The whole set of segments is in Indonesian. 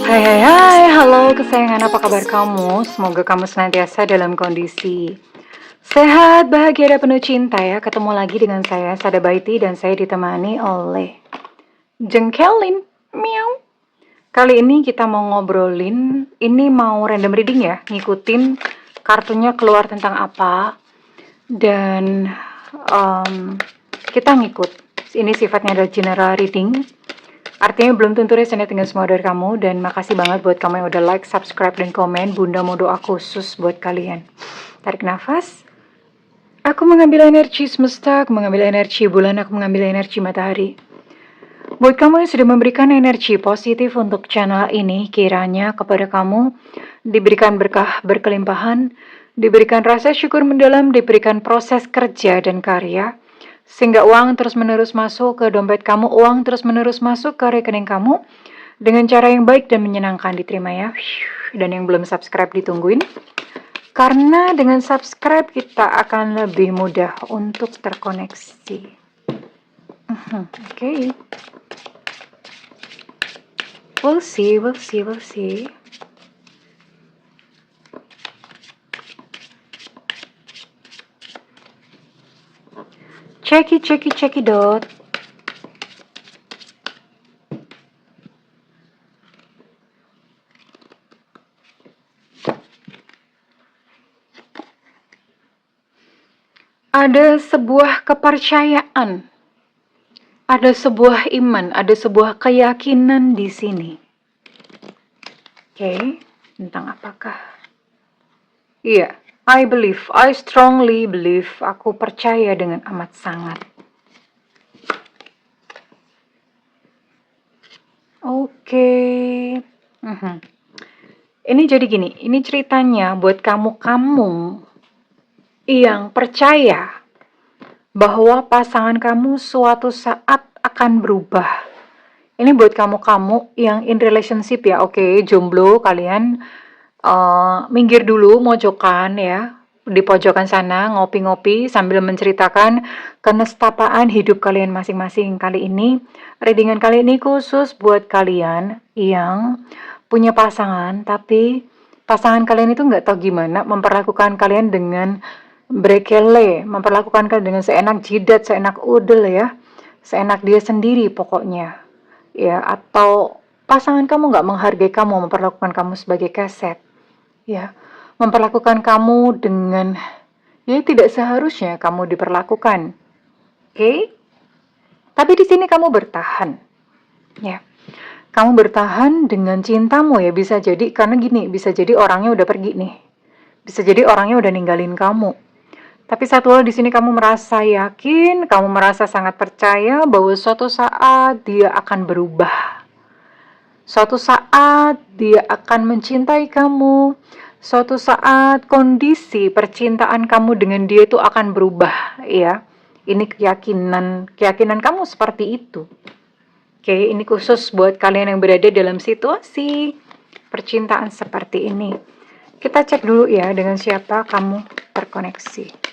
Hai, halo kesayangan, apa kabar kamu? Semoga kamu senantiasa dalam kondisi sehat, bahagia, dan penuh cinta ya. Ketemu lagi dengan saya, Sada Baiti, dan saya ditemani oleh Jengkelin. Miau. Kali ini kita mau ngobrolin, ini mau random reading ya, ngikutin kartunya keluar tentang apa, dan kita ngikut. Ini sifatnya adalah general reading. Artinya belum tentu resonate dengan semua dari kamu, dan makasih banget buat kamu yang udah like, subscribe, dan komen. Bunda mau doa khusus buat kalian. Tarik nafas. Aku mengambil energi semesta, aku mengambil energi bulan, aku mengambil energi matahari. Buat kamu yang sudah memberikan energi positif untuk channel ini, kiranya kepada kamu diberikan berkah berkelimpahan, diberikan rasa syukur mendalam, diberikan proses kerja dan karya, sehingga uang terus-menerus masuk ke dompet kamu, uang terus-menerus masuk ke rekening kamu, dengan cara yang baik dan menyenangkan. Diterima ya. Dan yang belum subscribe ditungguin. Karena dengan subscribe kita akan lebih mudah untuk terkoneksi. Oke. We'll see. Checky dot. Ada sebuah kepercayaan, ada sebuah iman, ada sebuah keyakinan di sini. Oke, tentang apakah? Iya, I strongly believe, aku percaya dengan amat sangat. Oke. Ini jadi gini, ini ceritanya buat kamu yang percaya bahwa pasangan kamu suatu saat akan berubah. Ini buat kamu yang in relationship ya, oke, jomblo kalian minggir dulu, mojokan ya, di pojokan sana ngopi-ngopi sambil menceritakan kenestapaan hidup kalian masing-masing. Kali ini, readingan kali ini khusus buat kalian yang punya pasangan, tapi pasangan kalian itu nggak tahu gimana memperlakukan kalian dengan brekele, memperlakukan kalian dengan seenak jidat, seenak udel ya, seenak dia sendiri pokoknya. Ya, atau pasangan kamu nggak menghargai kamu, memperlakukan kamu sebagai keset. Ya, memperlakukan kamu dengan ya tidak seharusnya kamu diperlakukan. Oke? Tapi di sini kamu bertahan. Ya. Kamu bertahan dengan cintamu ya, bisa jadi karena gini, bisa jadi orangnya udah pergi nih. Bisa jadi orangnya udah ninggalin kamu. Tapi satu hal di sini kamu merasa yakin, kamu merasa sangat percaya bahwa suatu saat dia akan berubah. Suatu saat dia akan mencintai kamu. Suatu saat kondisi percintaan kamu dengan dia itu akan berubah, ya. Ini keyakinan kamu seperti itu. Oke, ini khusus buat kalian yang berada dalam situasi percintaan seperti ini. Kita cek dulu ya dengan siapa kamu terkoneksi.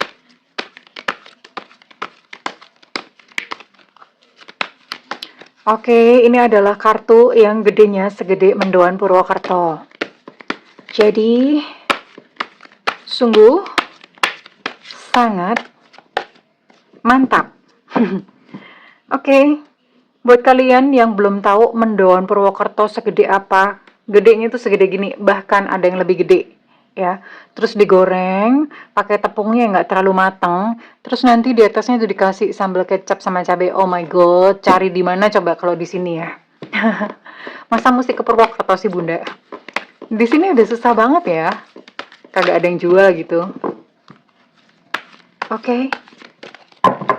Oke, ini adalah kartu yang gedenya segede mendoan Purwokerto. Jadi, sungguh sangat mantap. Oke, buat kalian yang belum tahu mendoan Purwokerto segede apa, gedenya itu segede gini, bahkan ada yang lebih gede. Ya, terus digoreng pakai tepungnya yang nggak terlalu matang, terus nanti di atasnya itu dikasih sambal kecap sama cabai. Oh my god, cari di mana coba kalau di sini ya? Masa mesti ke Purwokerto sih bunda? Di sini udah susah banget ya, kagak ada yang jual gitu. Oke,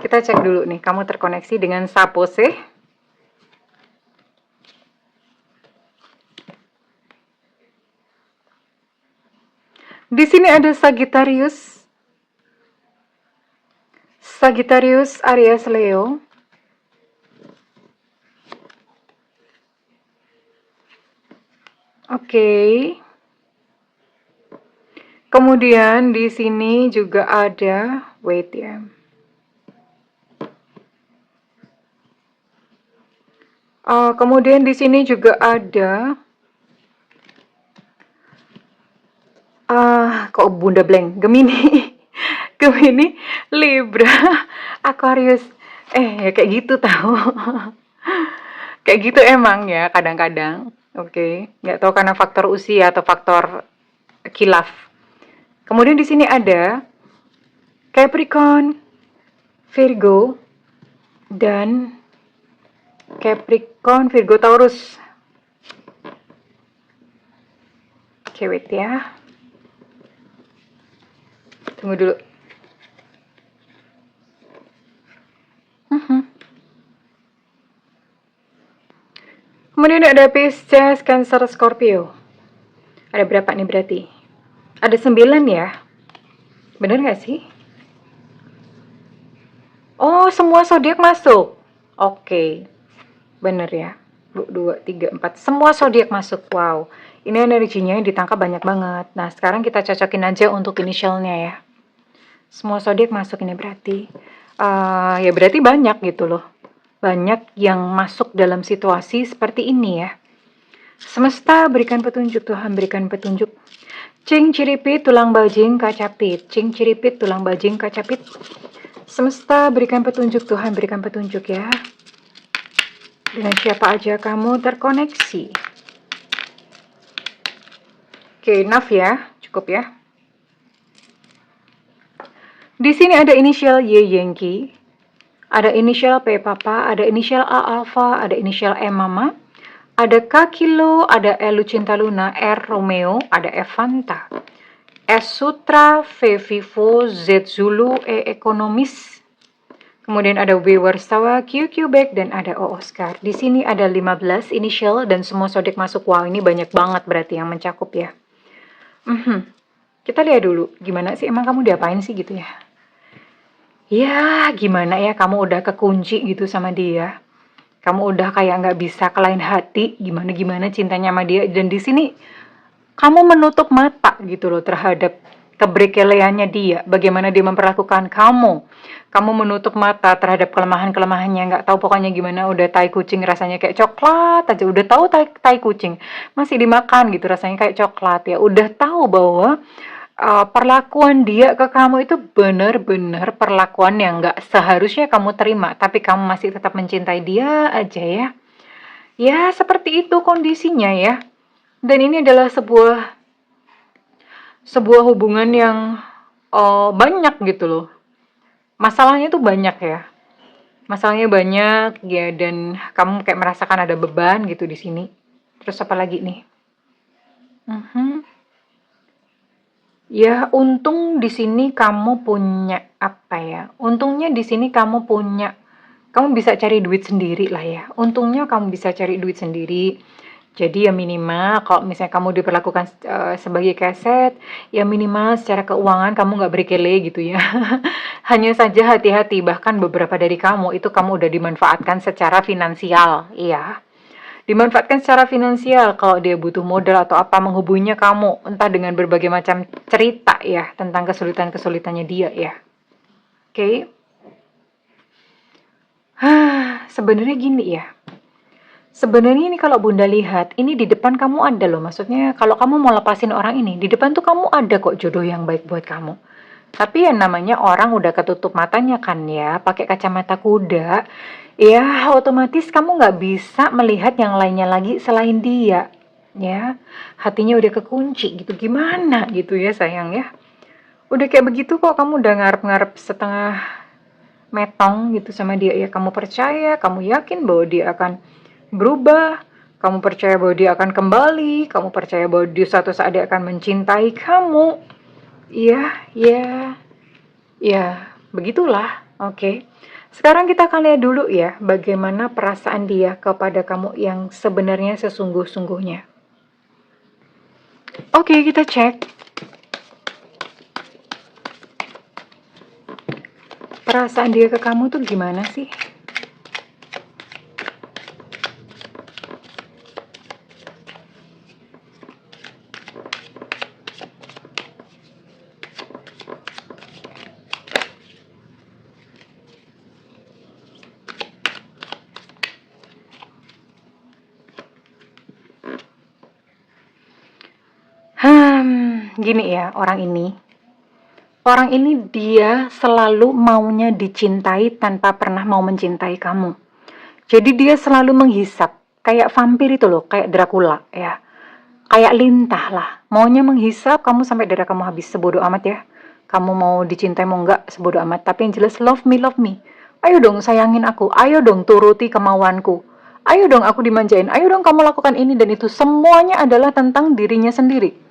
kita cek dulu nih, kamu terkoneksi dengan Sapose. Di sini ada Sagittarius, Aries, Leo. Oke. Kemudian di sini juga ada, wait ya. Kemudian di sini juga ada kok Bunda blank? Gemini. Gemini, Libra, Aquarius. Ya kayak gitu tahu. Kayak gitu emang ya kadang-kadang. Oke, nggak tahu karena faktor usia atau faktor khilaf. Kemudian di sini ada Capricorn, Virgo, dan Capricorn, Virgo, Taurus. Oke, wait ya. Tunggu dulu. Kemudian ada Pisces, Cancer, Scorpio. Ada berapa nih berarti? Ada 9 ya? Bener nggak sih? Oh, semua zodiak masuk. Oke, bener ya. 2, 3, 4. Semua zodiak masuk. Wow. Ini energinya yang ditangkap banyak banget. Nah, sekarang kita cocokin aja untuk inisialnya ya. Semua zodiak masuk ini berarti. Ya berarti banyak gitu loh. Banyak yang masuk dalam situasi seperti ini ya. Semesta berikan petunjuk, Tuhan berikan petunjuk. Cing ciripit tulang bajing kacapit. Cing ciripit tulang bajing kacapit. Semesta berikan petunjuk, Tuhan berikan petunjuk ya. Dengan siapa aja kamu terkoneksi. Oke, enough ya. Cukup ya. Di sini ada inisial Y Yankee, ada inisial P Papa, ada inisial A Alpha, ada inisial M Mama, ada K Kilo, ada L Lucinta Luna, R Romeo, ada F Fanta, S Sutra, V Vivo, Z Zulu, E Ekonomis. Kemudian ada W Warsawa, Q Quebec, dan ada O Oscar. Di sini ada 15 inisial dan semua zodiak masuk. Wow, ini banyak banget berarti yang mencakup ya. Kita lihat dulu, gimana sih emang kamu diapain sih gitu ya? Ya, gimana ya kamu udah kekunci gitu sama dia. Kamu udah kayak nggak bisa ke lain hati, gimana-gimana cintanya sama dia. Dan di sini kamu menutup mata gitu loh terhadap keberkeleannya dia, bagaimana dia memperlakukan kamu. Kamu menutup mata terhadap kelemahan-kelemahannya, nggak tahu pokoknya gimana, udah tai kucing rasanya kayak coklat aja, udah tahu tai kucing masih dimakan gitu rasanya kayak coklat ya, udah tahu bahwa perlakuan dia ke kamu itu benar-benar perlakuan yang nggak seharusnya kamu terima, tapi kamu masih tetap mencintai dia aja ya. Ya, seperti itu kondisinya ya. Dan ini adalah sebuah hubungan yang banyak gitu loh. Masalahnya tuh banyak ya. Masalahnya banyak ya, dan kamu kayak merasakan ada beban gitu di sini. Terus apa lagi nih? Ya, untung di sini kamu punya apa ya? Untungnya di sini kamu bisa cari duit sendiri lah ya. Untungnya kamu bisa cari duit sendiri. Jadi ya minimal kalau misalnya kamu diperlakukan sebagai keset, ya minimal secara keuangan kamu nggak berkele gitu ya. Hanya saja hati-hati, bahkan beberapa dari kamu itu kamu udah dimanfaatkan secara finansial, iya. Dimanfaatkan secara finansial kalau dia butuh modal atau apa, menghubunginya kamu, entah dengan berbagai macam cerita ya tentang kesulitan-kesulitannya dia ya. Oke. Sebenarnya gini ya. Sebenarnya ini kalau Bunda lihat, ini di depan kamu ada loh. Maksudnya kalau kamu mau lepasin orang ini, di depan tuh kamu ada kok jodoh yang baik buat kamu. Tapi yang namanya orang udah ketutup matanya kan ya, pakai kacamata kuda, ya otomatis kamu nggak bisa melihat yang lainnya lagi selain dia. Ya, hatinya udah kekunci gitu, gimana gitu ya sayang ya. Udah kayak begitu kok kamu udah ngarep-ngarep setengah metong gitu sama dia ya. Kamu percaya, kamu yakin bahwa dia akan berubah, kamu percaya bahwa dia akan kembali, kamu percaya bahwa dia suatu saat dia akan mencintai kamu. Iya, ya, ya, begitulah. Oke. Sekarang kita akan lihat dulu ya bagaimana perasaan dia kepada kamu yang sebenarnya sesungguh-sungguhnya. Oke, kita cek. Perasaan dia ke kamu tuh gimana sih? Gini ya, orang ini dia selalu maunya dicintai tanpa pernah mau mencintai kamu. Jadi dia selalu menghisap, kayak vampir itu loh, kayak Dracula ya. Kayak lintah lah, maunya menghisap kamu sampai darah kamu habis, sebodoh amat ya. Kamu mau dicintai mau enggak, sebodoh amat. Tapi yang jelas love me, love me. Ayo dong sayangin aku, ayo dong turuti kemauanku. Ayo dong aku dimanjain, ayo dong kamu lakukan ini dan itu. Semuanya adalah tentang dirinya sendiri.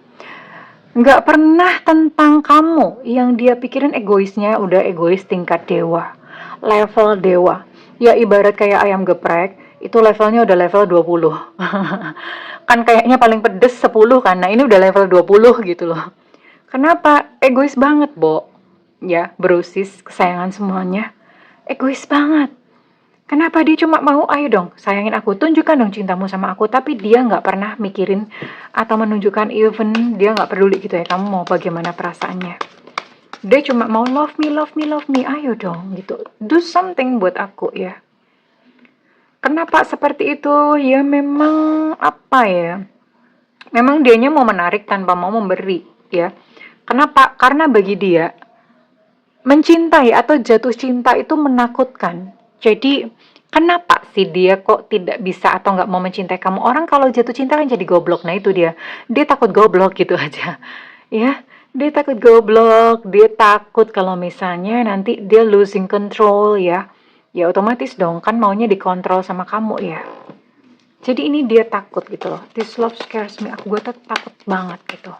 Nggak pernah tentang kamu. Yang dia pikirin egoisnya udah egois tingkat dewa. Level dewa. Ya ibarat kayak ayam geprek, itu levelnya udah level 20. Kan kayaknya paling pedes 10 kan. Nah, ini udah level 20 gitu loh. Kenapa? Egois banget, Bo. Ya, brosis, kesayangan semuanya. Egois banget. Kenapa dia cuma mau, ayo dong, sayangin aku, tunjukkan dong cintamu sama aku, tapi dia nggak pernah mikirin atau menunjukkan, even dia nggak peduli gitu ya, kamu mau bagaimana perasaannya. Dia cuma mau love me, love me, love me, ayo dong gitu, do something buat aku ya. Kenapa seperti itu? Ya memang apa ya, memang dianya mau menarik tanpa mau memberi ya. Kenapa? Karena bagi dia, mencintai atau jatuh cinta itu menakutkan. Jadi, kenapa sih dia kok tidak bisa atau nggak mau mencintai kamu? Orang kalau jatuh cinta kan jadi goblok. Nah itu dia. Dia takut goblok gitu aja. Ya, dia takut goblok. Dia takut kalau misalnya nanti dia losing control ya. Ya otomatis dong, kan maunya dikontrol sama kamu ya. Jadi ini dia takut gitu loh. This love scares me. Gue tuh takut banget gitu.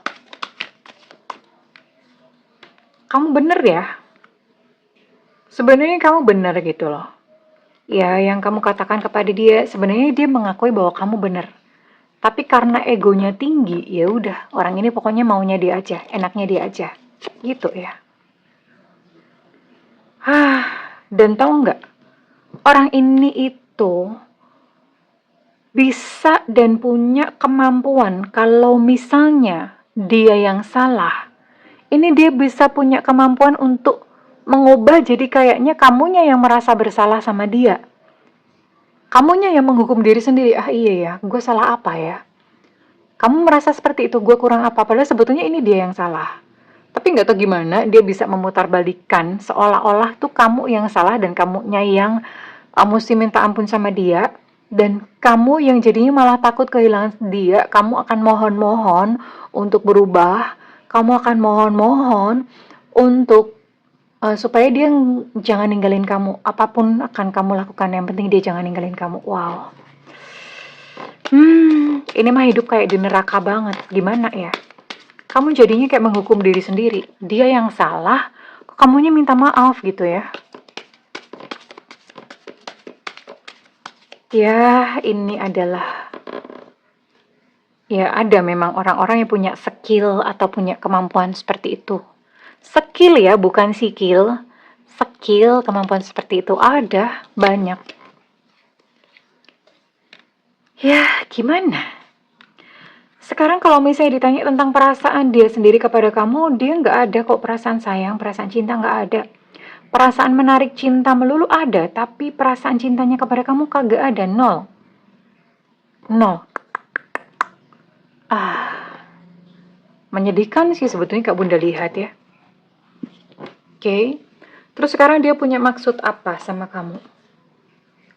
Kamu bener ya? Sebenarnya kamu benar gitu loh. Ya, yang kamu katakan kepada dia, sebenarnya dia mengakui bahwa kamu benar. Tapi karena egonya tinggi, ya udah, orang ini pokoknya maunya dia aja, enaknya dia aja. Gitu ya. Dan tahu nggak? Orang ini itu bisa dan punya kemampuan kalau misalnya dia yang salah. Ini dia bisa punya kemampuan untuk mengubah jadi kayaknya kamunya yang merasa bersalah sama dia. Kamunya yang menghukum diri sendiri. Ah iya ya, gue salah apa ya? Kamu merasa seperti itu, gue kurang apa? Padahal sebetulnya ini dia yang salah. Tapi nggak tahu gimana dia bisa memutarbalikkan seolah-olah tuh kamu yang salah dan kamunya yang mesti minta ampun sama dia. Dan kamu yang jadinya malah takut kehilangan dia. Kamu akan mohon-mohon untuk berubah. Kamu akan mohon-mohon untuk supaya dia jangan ninggalin kamu. Apapun akan kamu lakukan, yang penting dia jangan ninggalin kamu. Wow. Ini mah hidup kayak di neraka banget. Gimana ya? Kamu jadinya kayak menghukum diri sendiri. Dia yang salah, kok kamunya minta maaf gitu ya. Ya, ini adalah, ya ada memang orang-orang yang punya skill atau punya kemampuan seperti itu. Skill ya, bukan sikil. Skill, kemampuan seperti itu ada, banyak. Ya, gimana? Sekarang kalau misalnya ditanya tentang perasaan dia sendiri kepada kamu, dia nggak ada kok perasaan sayang, perasaan cinta nggak ada. Perasaan menarik cinta melulu ada, tapi perasaan cintanya kepada kamu kagak ada, nol. Nol. Menyedihkan sih sebetulnya Kak Bunda lihat ya. Oke. Terus sekarang dia punya maksud apa sama kamu?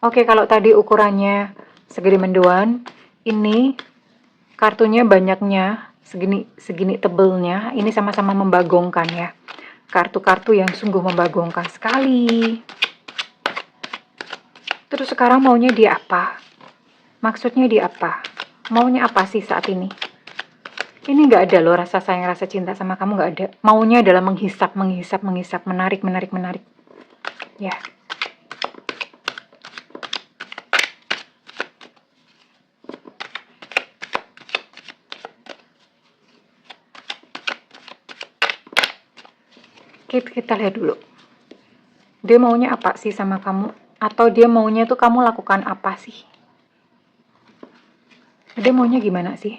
Oke, kalau tadi ukurannya segede mendoan, ini kartunya banyaknya, segini tebelnya, ini sama-sama membagongkan ya. Kartu-kartu yang sungguh membagongkan sekali. Terus sekarang maunya dia apa? Maksudnya dia apa? Maunya apa sih saat ini? Ini nggak ada loh rasa sayang, rasa cinta sama kamu nggak ada. Maunya adalah menghisap, menarik. Ya. Kita lihat dulu. Dia maunya apa sih sama kamu? Atau dia maunya tuh kamu lakukan apa sih? Dia maunya gimana sih?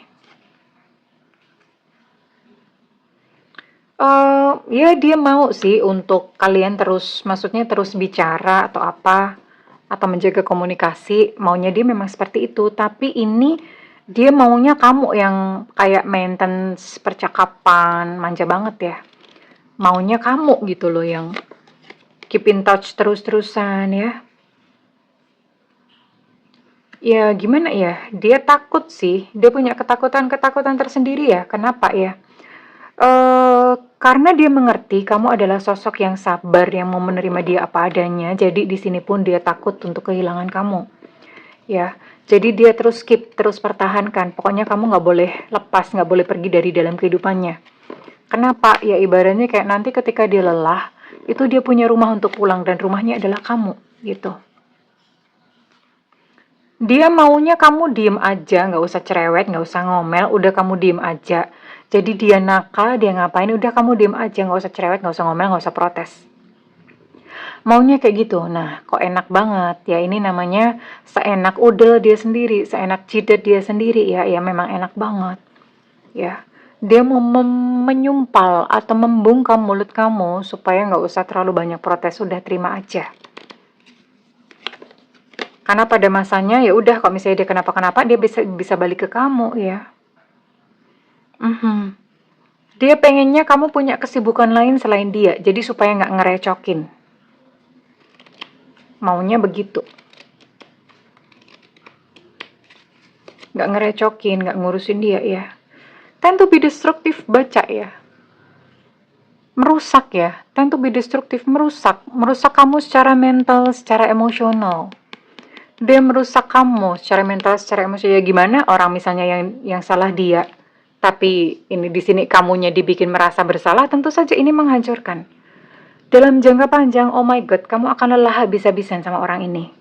Ya dia mau sih untuk kalian terus, maksudnya terus bicara atau apa, atau menjaga komunikasi. Maunya dia memang seperti itu. Tapi ini Dia maunya kamu yang kayak maintenance percakapan, manja banget ya. Maunya kamu gitu loh yang keep in touch terus-terusan ya. Ya gimana ya, dia takut sih, dia punya ketakutan-ketakutan tersendiri ya. Kenapa ya? Karena dia mengerti kamu adalah sosok yang sabar, yang mau menerima dia apa adanya. Jadi di sini pun dia takut untuk kehilangan kamu. Ya, jadi dia terus keep, terus pertahankan. Pokoknya kamu nggak boleh lepas, nggak boleh pergi dari dalam kehidupannya. Kenapa? Ya ibaratnya kayak nanti ketika dia lelah, itu dia punya rumah untuk pulang dan rumahnya adalah kamu, gitu. Dia maunya kamu diem aja, nggak usah cerewet, nggak usah ngomel, udah kamu diem aja. Jadi dia nakal, dia ngapain, udah kamu diem aja, nggak usah cerewet, nggak usah ngomel, nggak usah protes. Maunya kayak gitu. Nah, kok enak banget ya, ini namanya seenak udel dia sendiri, seenak jidat dia sendiri ya, ya memang enak banget ya. Dia mau menyumpal atau membungkam mulut kamu supaya nggak usah terlalu banyak protes, udah terima aja. Karena pada masanya ya udah kalau misalnya dia kenapa-kenapa dia bisa bisa balik ke kamu ya. Mhm. Dia pengennya kamu punya kesibukan lain selain dia, jadi supaya nggak ngerecokin. Maunya begitu. Nggak ngerecokin, nggak ngurusin dia ya. Tend to be destruktif, baca ya. Merusak ya. Tend to be destruktif, merusak. Merusak kamu secara mental, secara emosional. Dia merusak kamu secara mental, secara emosional. Ya gimana orang misalnya yang salah dia, tapi ini di sini kamunya dibikin merasa bersalah, tentu saja ini menghancurkan. Dalam jangka panjang, oh my god, kamu akan lelah habis-habisan sama orang ini.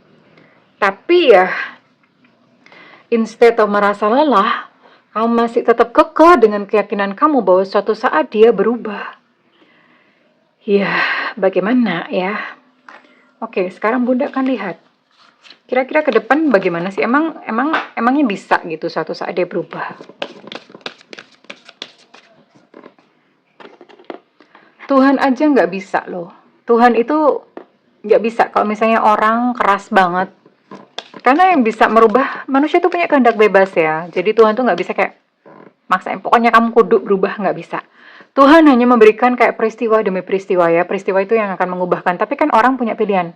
Tapi ya, instead of merasa lelah, kamu masih tetap kekeh dengan keyakinan kamu bahwa suatu saat dia berubah. Ya, bagaimana ya? Oke, sekarang Bunda akan lihat. Kira-kira ke depan bagaimana sih? Emangnya bisa gitu suatu saat dia berubah? Tuhan aja nggak bisa loh. Tuhan itu nggak bisa kalau misalnya orang keras banget. Karena yang bisa merubah manusia itu punya kehendak bebas ya. Jadi Tuhan tuh nggak bisa kayak maksain. Pokoknya kamu kudu berubah, nggak bisa. Tuhan hanya memberikan kayak peristiwa demi peristiwa ya. Peristiwa itu yang akan mengubahkan. Tapi kan orang punya pilihan.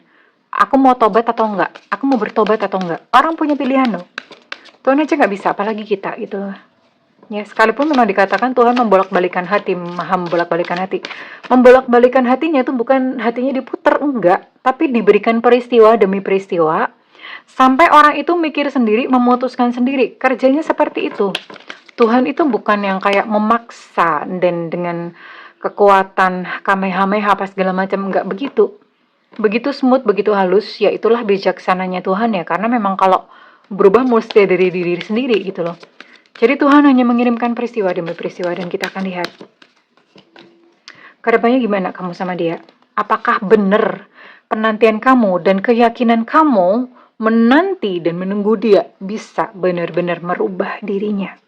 Aku mau tobat atau enggak? Aku mau bertobat atau enggak? Orang punya pilihan loh. Tuhan aja nggak bisa, apalagi kita gitu. Ya, sekalipun memang dikatakan Tuhan membolak-balikan hati, maha membolak-balikan hati. Membolak-balikan hatinya itu bukan hatinya diputer, enggak. Tapi diberikan peristiwa demi peristiwa, sampai orang itu mikir sendiri, memutuskan sendiri. Kerjanya seperti itu. Tuhan itu bukan yang kayak memaksa dan dengan kekuatan kamehameha apa segala macam, enggak begitu. Begitu smooth, begitu halus, ya itulah bijaksananya Tuhan ya. Karena memang kalau berubah mesti dari diri sendiri gitu loh. Jadi Tuhan hanya mengirimkan peristiwa demi peristiwa dan kita akan lihat. Kedepannya gimana kamu sama dia? Apakah benar penantian kamu dan keyakinan kamu menanti dan menunggu dia bisa benar-benar merubah dirinya?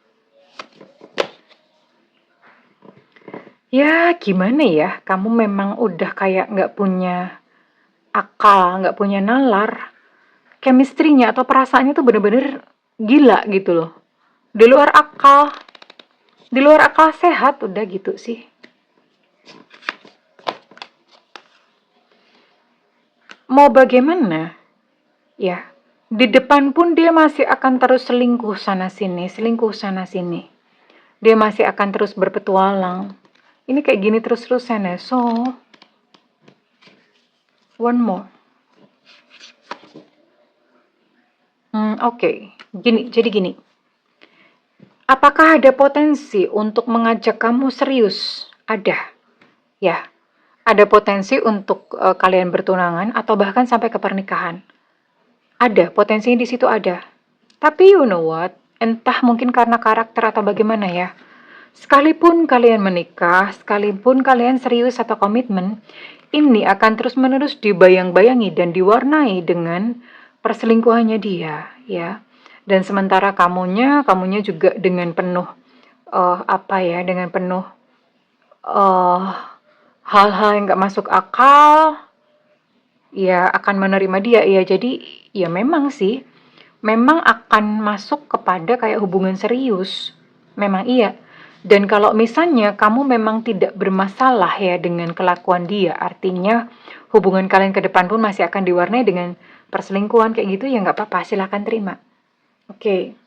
Ya gimana ya, kamu memang udah kayak nggak punya akal, nggak punya nalar. Chemistry-nya atau perasaannya tuh bener-bener gila gitu loh. Di luar akal, di luar akal sehat udah gitu sih. Mau bagaimana? Ya, di depan pun dia masih akan terus selingkuh sana sini, selingkuh sana sini. Dia masih akan terus berpetualang. Ini kayak gini terus-terusan ya. So, one more. Oke. Jadi gini. Apakah ada potensi untuk mengajak kamu serius? Ada. Ya, ada potensi untuk kalian bertunangan atau bahkan sampai ke pernikahan. Ada, potensinya di situ ada. Tapi you know what? Entah mungkin karena karakter atau bagaimana ya. Sekalipun kalian menikah, sekalipun kalian serius atau komitmen, ini akan terus-menerus dibayang-bayangi dan diwarnai dengan perselingkuhannya dia, ya. Dan sementara kamunya juga dengan penuh dengan penuh eh, hal-hal yang gak masuk akal, ya akan menerima dia ya. Jadi ya memang sih memang akan masuk kepada kayak hubungan serius. Memang iya. Dan kalau misalnya kamu memang tidak bermasalah ya dengan kelakuan dia, artinya hubungan kalian ke depan pun masih akan diwarnai dengan perselingkuhan kayak gitu, ya nggak apa-apa, silahkan terima. Oke,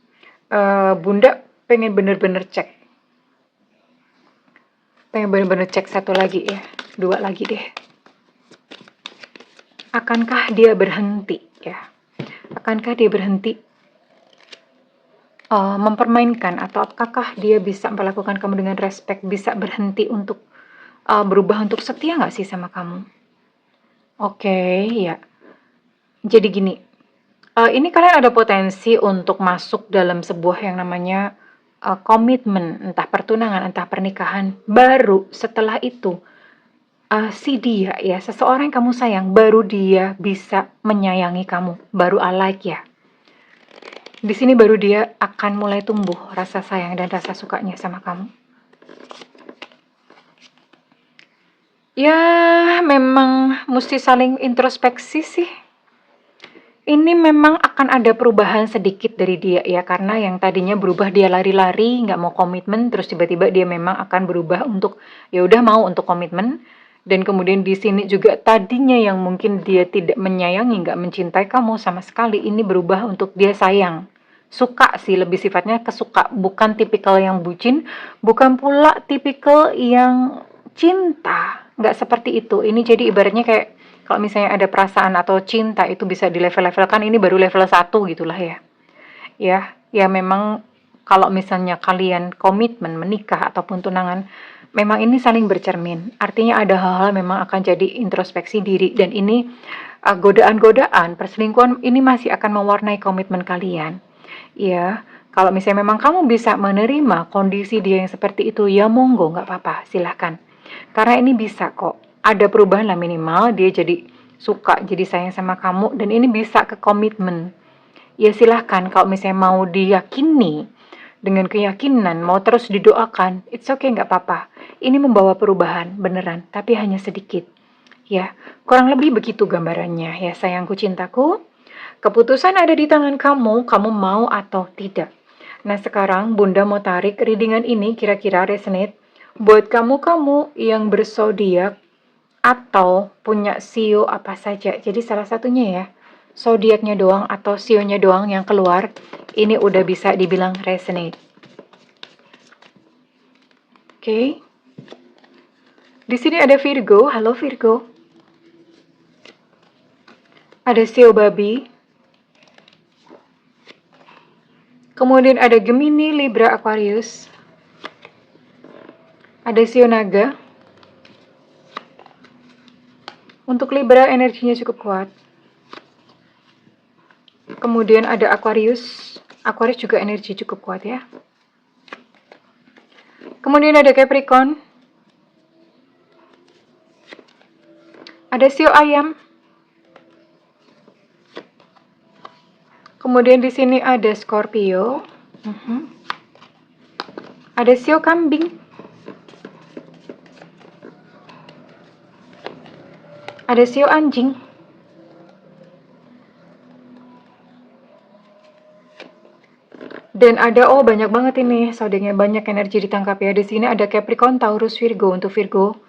Bunda pengen bener-bener cek. Pengen bener-bener cek satu lagi ya, dua lagi deh. Akankah dia berhenti ya? Akankah dia berhenti mempermainkan, atau apakah dia bisa melakukan kamu dengan respect, bisa berhenti untuk berubah untuk setia nggak sih sama kamu? Oke, ya. Jadi gini, ini kalian ada potensi untuk masuk dalam sebuah yang namanya komitmen, entah pertunangan, entah pernikahan. Baru setelah itu, si dia ya, seseorang yang kamu sayang, baru dia bisa menyayangi kamu, baru alike ya. Di sini baru dia akan mulai tumbuh rasa sayang dan rasa sukanya sama kamu. Ya, memang mesti saling introspeksi sih. Ini memang akan ada perubahan sedikit dari dia ya, karena yang tadinya berubah dia lari-lari, nggak mau komitmen, terus tiba-tiba dia memang akan berubah untuk ya udah mau untuk komitmen. Dan kemudian di sini juga tadinya yang mungkin dia tidak menyayangi, nggak mencintai kamu sama sekali, ini berubah untuk dia sayang. Suka sih, lebih sifatnya kesuka, bukan tipikal yang bucin, bukan pula tipikal yang cinta, nggak seperti itu. Ini jadi ibaratnya kayak kalau misalnya ada perasaan atau cinta itu bisa di level-levelkan, ini baru level 1 gitulah ya. Ya memang kalau misalnya kalian komitmen menikah ataupun tunangan, memang ini saling bercermin. Artinya ada hal-hal memang akan jadi introspeksi diri, dan ini godaan-godaan, perselingkuhan ini masih akan mewarnai komitmen kalian. Ya, kalau misalnya memang kamu bisa menerima kondisi dia yang seperti itu, ya monggo, nggak apa-apa, silahkan. Karena ini bisa kok, ada perubahan lah, minimal dia jadi suka, jadi sayang sama kamu, dan ini bisa ke komitmen. Ya silahkan, kalau misalnya mau diyakini, dengan keyakinan, mau terus didoakan, it's okay, nggak apa-apa. Ini membawa perubahan, beneran, tapi hanya sedikit. Ya, kurang lebih begitu gambarannya, ya sayangku cintaku. Keputusan ada di tangan kamu mau atau tidak. Nah sekarang Bunda mau tarik readingan ini kira-kira resonate buat kamu-kamu yang berzodiak atau punya sio apa saja. Jadi salah satunya ya, zodiaknya doang atau sionya doang yang keluar, ini udah bisa dibilang resonate. Oke. Di sini ada Virgo, halo Virgo. Ada sio babi. Kemudian ada Gemini, Libra, Aquarius. Ada sio naga. Untuk Libra energinya cukup kuat. Kemudian ada Aquarius. Aquarius juga energi cukup kuat ya. Kemudian ada Capricorn. Ada sio ayam. Kemudian di sini ada Scorpio. Ada sio kambing. Ada sio anjing. Dan ada, banyak banget ini, zodiaknya banyak energi ditangkap ya. Di sini ada Capricorn, Taurus, Virgo. Untuk Virgo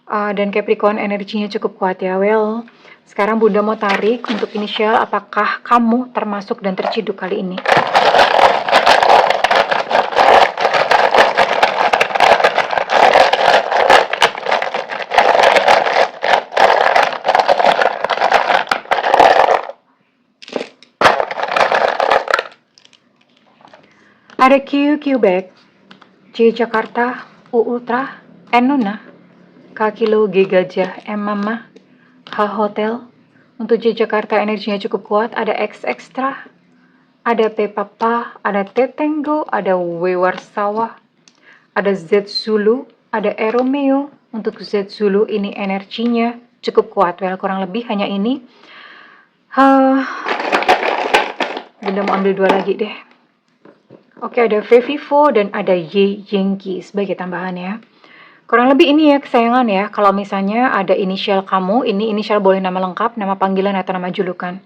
dan Capricorn energinya cukup kuat ya. Well, sekarang Bunda mau tarik untuk inisial, apakah kamu termasuk dan terciduk kali ini. Ada Q, Quebec, J, Jakarta, U, Ultra, N, Nuna, K, Kilo, G, Gajah, M, Mama, H, Hotel. Untuk J, Jakarta energinya cukup kuat. Ada X, Extra, ada P, Papa, ada T, Tango, ada W, Warsawa, ada Z, Zulu, ada E, Romeo. Untuk Z, Zulu ini energinya cukup kuat. Well, kurang lebih hanya ini. Bunda mau ambil 2 lagi deh. Oke, ada V, Vivo, dan ada Y, Yankee sebagai tambahan ya. Kurang lebih ini ya kesayangan ya. Kalau misalnya ada inisial kamu, ini inisial boleh nama lengkap, nama panggilan, atau nama julukan.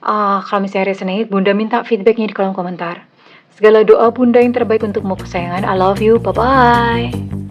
Kalau misalnya resonate, Bunda minta feedbacknya di kolom komentar. Segala doa Bunda yang terbaik untukmu kesayangan. I love you. Bye-bye.